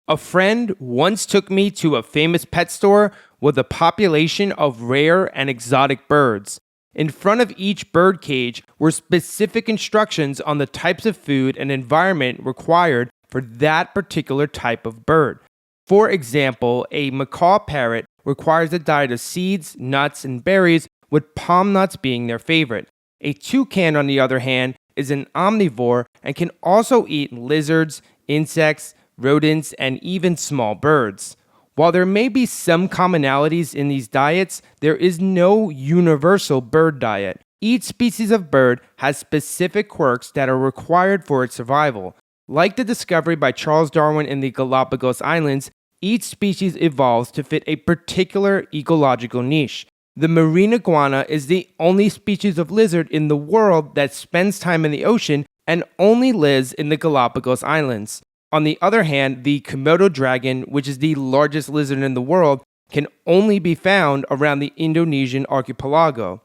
A friend once took me to a famous pet store with a population of rare and exotic birds. In front of each bird cage were specific instructions on the types of food and environment required for that particular type of bird. For example, a macaw parrot requires a diet of seeds, nuts, and berries, with palm nuts being their favorite. A toucan, on the other hand, is an omnivore and can also eat lizards, insects, rodents, and even small birds. While there may be some commonalities in these diets, there is no universal bird diet. Each species of bird has specific quirks that are required for its survival. Like the discovery by Charles Darwin in the Galapagos Islands, each species evolves to fit a particular ecological niche. The marine iguana is the only species of lizard in the world that spends time in the ocean and only lives in the Galapagos Islands. On the other hand, the Komodo dragon, which is the largest lizard in the world, can only be found around the Indonesian archipelago.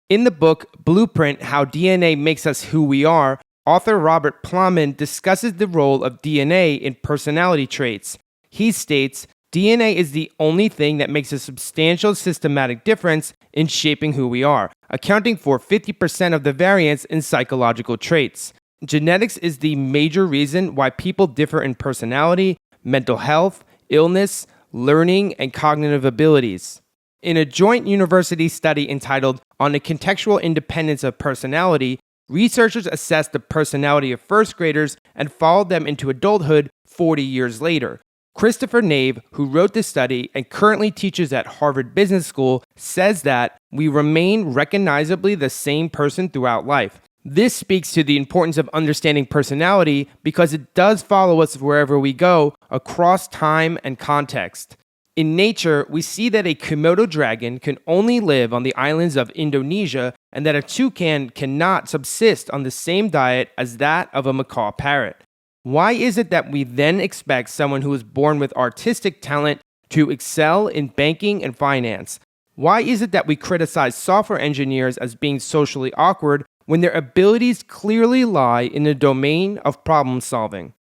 In the book Blueprint: How DNA Makes Us Who We Are, author Robert Plowman discusses the role of DNA in personality traits. He states, DNA is the only thing that makes a substantial systematic difference in shaping who we are, accounting for 50% of the variance in psychological traits. Genetics is the major reason why people differ in personality, mental health, illness, learning, and cognitive abilities. In a joint university study entitled On the Contextual Independence of Personality, researchers assessed the personality of first graders and followed them into adulthood 40 years later. Christopher Nave, who wrote this study and currently teaches at Harvard Business School, says that we remain recognizably the same person throughout life. This speaks to the importance of understanding personality because it does follow us wherever we go across time and context. In nature, we see that a Komodo dragon can only live on the islands of Indonesia and that a toucan cannot subsist on the same diet as that of a macaw parrot. Why is it that we then expect someone who is born with artistic talent to excel in banking and finance? Why is it that we criticize software engineers as being socially awkward when their abilities clearly lie in the domain of problem solving?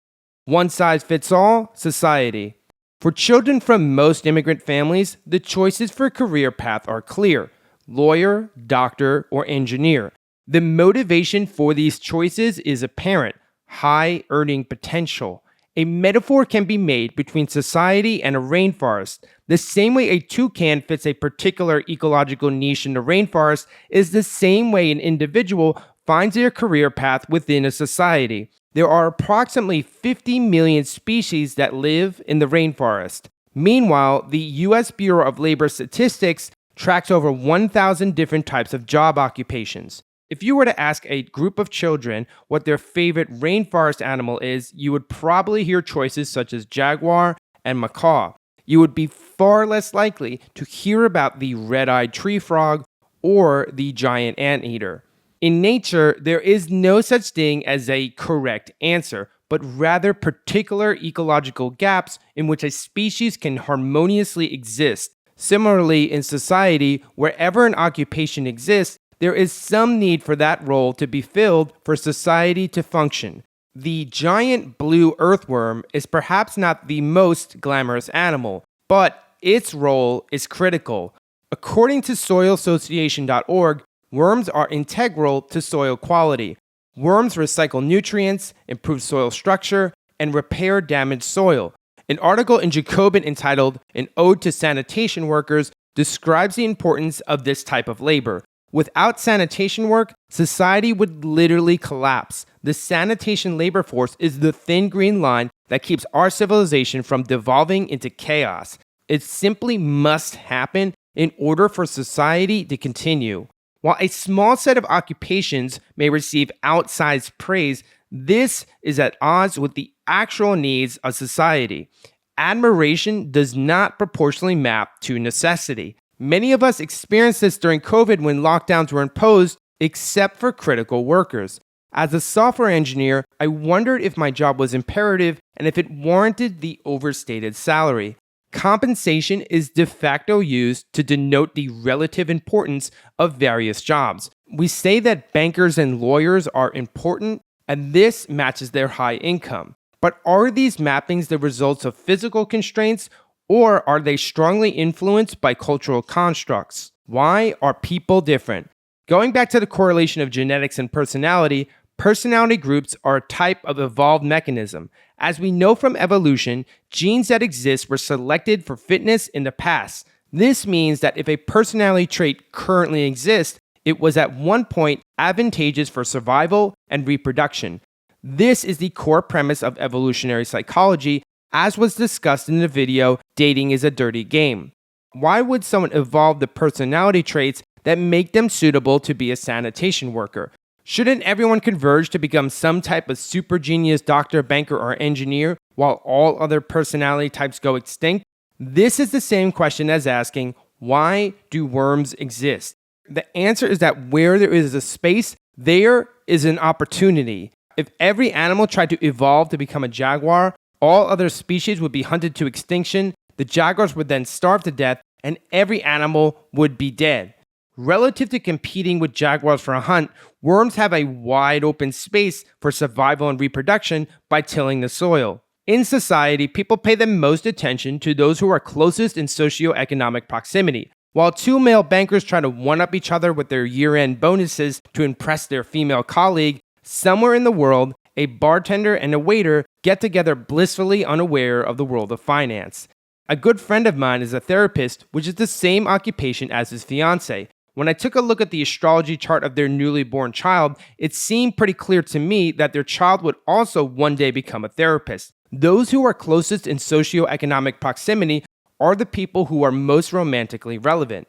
One size fits all society. For children from most immigrant families, the choices for career path are clear: lawyer, doctor, or engineer. The motivation for these choices is apparent: high earning potential. A metaphor can be made between society and a rainforest. The same way a toucan fits a particular ecological niche in the rainforest is the same way an individual finds their career path within a society. There are approximately 50 million species that live in the rainforest. Meanwhile, the U.S. Bureau of Labor Statistics tracks over 1,000 different types of job occupations. If you were to ask a group of children what their favorite rainforest animal is, you would probably hear choices such as jaguar and macaw. You would be far less likely to hear about the red-eyed tree frog or the giant anteater. In nature, there is no such thing as a correct answer, but rather particular ecological gaps in which a species can harmoniously exist. Similarly, in society, wherever an occupation exists, there is some need for that role to be filled for society to function. The giant blue earthworm is perhaps not the most glamorous animal, but its role is critical. According to soilassociation.org, worms are integral to soil quality. Worms recycle nutrients, improve soil structure, and repair damaged soil. An article in Jacobin entitled An Ode to Sanitation Workers describes the importance of this type of labor. Without sanitation work, society would literally collapse. The sanitation labor force is the thin green line that keeps our civilization from devolving into chaos. It simply must happen in order for society to continue. While a small set of occupations may receive outsized praise, this is at odds with the actual needs of society. Admiration does not proportionally map to necessity. Many of us experienced this during COVID when lockdowns were imposed, except for critical workers. As a software engineer, I wondered if my job was imperative and if it warranted the overstated salary. Compensation is de facto used to denote the relative importance of various jobs. We say that bankers and lawyers are important, and this matches their high income. But are these mappings the results of physical constraints, or are they strongly influenced by cultural constructs? Why are people different? Going back to the correlation of genetics and personality, personality groups are a type of evolved mechanism. As we know from evolution, genes that exist were selected for fitness in the past. This means that if a personality trait currently exists, it was at one point advantageous for survival and reproduction. This is the core premise of evolutionary psychology, as was discussed in the video, Dating is a Dirty Game. Why would someone evolve the personality traits that make them suitable to be a sanitation worker? Shouldn't everyone converge to become some type of super genius doctor, banker, or engineer while all other personality types go extinct? This is the same question as asking, why do worms exist? The answer is that where there is a space, there is an opportunity. If every animal tried to evolve to become a jaguar, all other species would be hunted to extinction, the jaguars would then starve to death, and every animal would be dead. Relative to competing with jaguars for a hunt, worms have a wide open space for survival and reproduction by tilling the soil. In society, people pay the most attention to those who are closest in socioeconomic proximity. While two male bankers try to one-up each other with their year-end bonuses to impress their female colleague, somewhere in the world, a bartender and a waiter get together blissfully unaware of the world of finance. A good friend of mine is a therapist, which is the same occupation as his fiancée. When I took a look at the astrology chart of their newly born child, it seemed pretty clear to me that their child would also one day become a therapist. Those who are closest in socioeconomic proximity are the people who are most romantically relevant.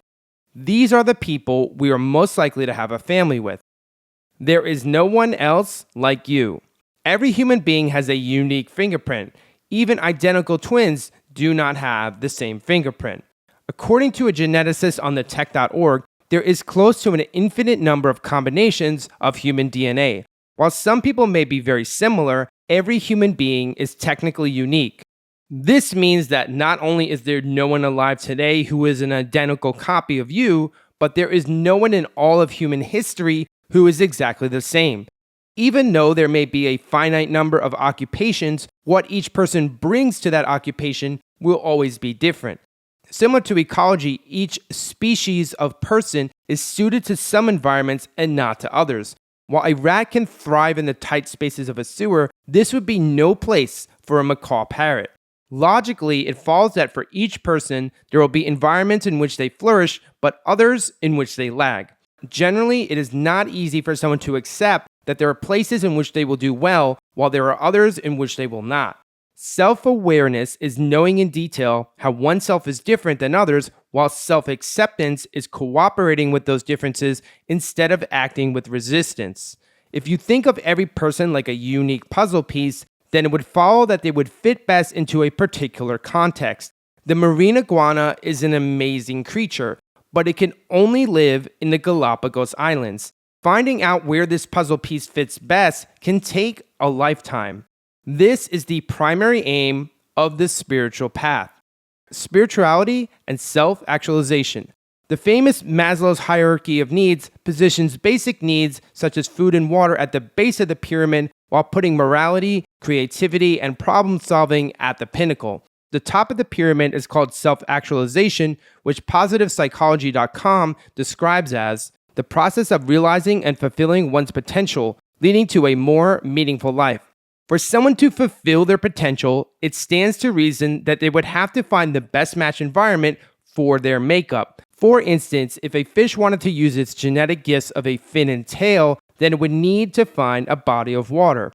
These are the people we are most likely to have a family with. There is no one else like you. Every human being has a unique fingerprint. Even identical twins do not have the same fingerprint. According to a geneticist on the tech.org, there is close to an infinite number of combinations of human DNA. While some people may be very similar, every human being is technically unique. This means that not only is there no one alive today who is an identical copy of you, but there is no one in all of human history who is exactly the same. Even though there may be a finite number of occupations, what each person brings to that occupation will always be different. Similar to ecology, each species of person is suited to some environments and not to others. While a rat can thrive in the tight spaces of a sewer, this would be no place for a macaw parrot. Logically, it follows that for each person, there will be environments in which they flourish, but others in which they lag. Generally, it is not easy for someone to accept that there are places in which they will do well, while there are others in which they will not. Self-awareness is knowing in detail how oneself is different than others, while self-acceptance is cooperating with those differences instead of acting with resistance. If you think of every person like a unique puzzle piece, then it would follow that they would fit best into a particular context. The marine iguana is an amazing creature, but it can only live in the Galapagos Islands. Finding out where this puzzle piece fits best can take a lifetime. This is the primary aim of the spiritual path. Spirituality and self-actualization. The famous Maslow's hierarchy of needs positions basic needs such as food and water at the base of the pyramid while putting morality, creativity, and problem solving at the pinnacle. The top of the pyramid is called self-actualization, which positivepsychology.com describes as the process of realizing and fulfilling one's potential, leading to a more meaningful life. For someone to fulfill their potential, it stands to reason that they would have to find the best match environment for their makeup. For instance, if a fish wanted to use its genetic gifts of a fin and tail, then it would need to find a body of water.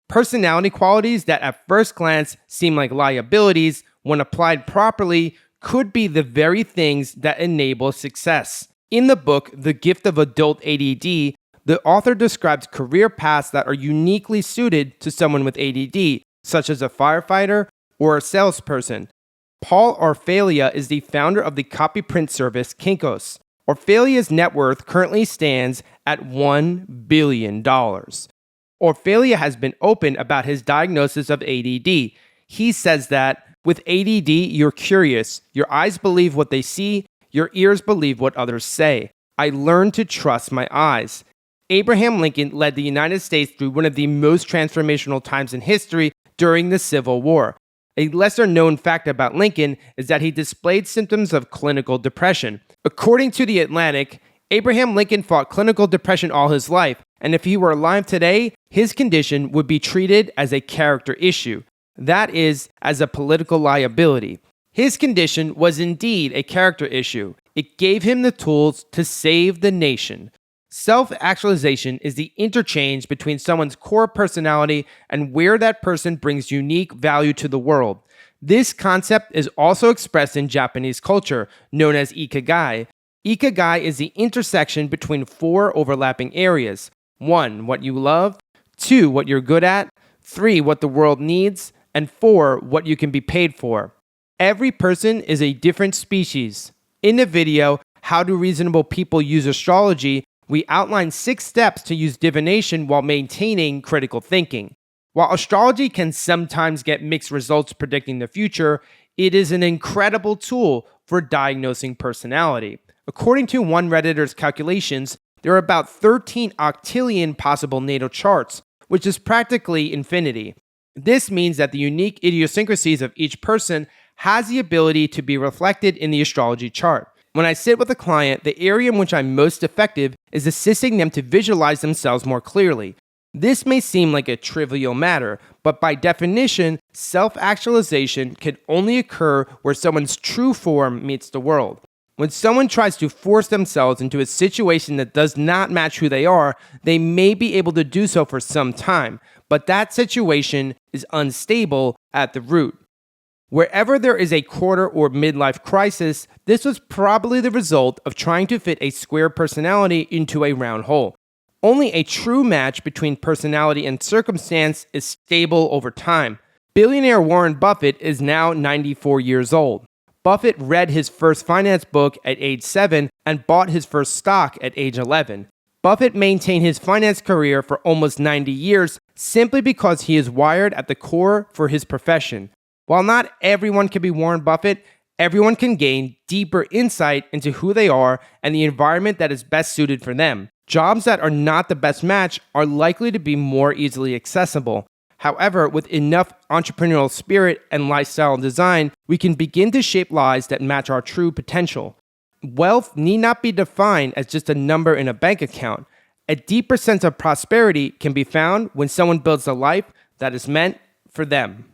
Personality qualities that at first glance seem like liabilities, when applied properly, could be the very things that enable success. In the book, The Gift of Adult ADD, the author describes career paths that are uniquely suited to someone with ADD, such as a firefighter or a salesperson. Paul Orfalea is the founder of the copy print service Kinkos. Orfalea's net worth currently stands at $1 billion. Orfalea has been open about his diagnosis of ADD. He says that, with ADD, you're curious. Your eyes believe what they see. Your ears believe what others say. I learned to trust my eyes. Abraham Lincoln led the United States through one of the most transformational times in history during the Civil War. A lesser known fact about Lincoln is that he displayed symptoms of clinical depression. According to The Atlantic, Abraham Lincoln fought clinical depression all his life, and if he were alive today, his condition would be treated as a character issue. That is, as a political liability. His condition was indeed a character issue. It gave him the tools to save the nation. Self-actualization is the interchange between someone's core personality and where that person brings unique value to the world. This concept is also expressed in Japanese culture, known as ikigai. Ikigai is the intersection between 4 overlapping areas. 1. What you love. 2. What you're good at. 3. What the world needs. And 4. What you can be paid for. Every person is a different species. In the video, How Do Reasonable People Use Astrology?, we outline 6 steps to use divination while maintaining critical thinking. While astrology can sometimes get mixed results predicting the future, it is an incredible tool for diagnosing personality. According to one Redditor's calculations, there are about 13 octillion possible natal charts, which is practically infinity. This means that the unique idiosyncrasies of each person has the ability to be reflected in the astrology chart. When I sit with a client, the area in which I'm most effective is assisting them to visualize themselves more clearly. This may seem like a trivial matter, but by definition, self-actualization can only occur where someone's true form meets the world. When someone tries to force themselves into a situation that does not match who they are, they may be able to do so for some time, but that situation is unstable at the root. Wherever there is a quarter or midlife crisis, this was probably the result of trying to fit a square personality into a round hole. Only a true match between personality and circumstance is stable over time. Billionaire Warren Buffett is now 94 years old. Buffett read his first finance book at age 7 and bought his first stock at age 11. Buffett maintained his finance career for almost 90 years simply because he is wired at the core for his profession. While not everyone can be Warren Buffett, everyone can gain deeper insight into who they are and the environment that is best suited for them. Jobs that are not the best match are likely to be more easily accessible. However, with enough entrepreneurial spirit and lifestyle design, we can begin to shape lives that match our true potential. Wealth need not be defined as just a number in a bank account. A deeper sense of prosperity can be found when someone builds a life that is meant for them.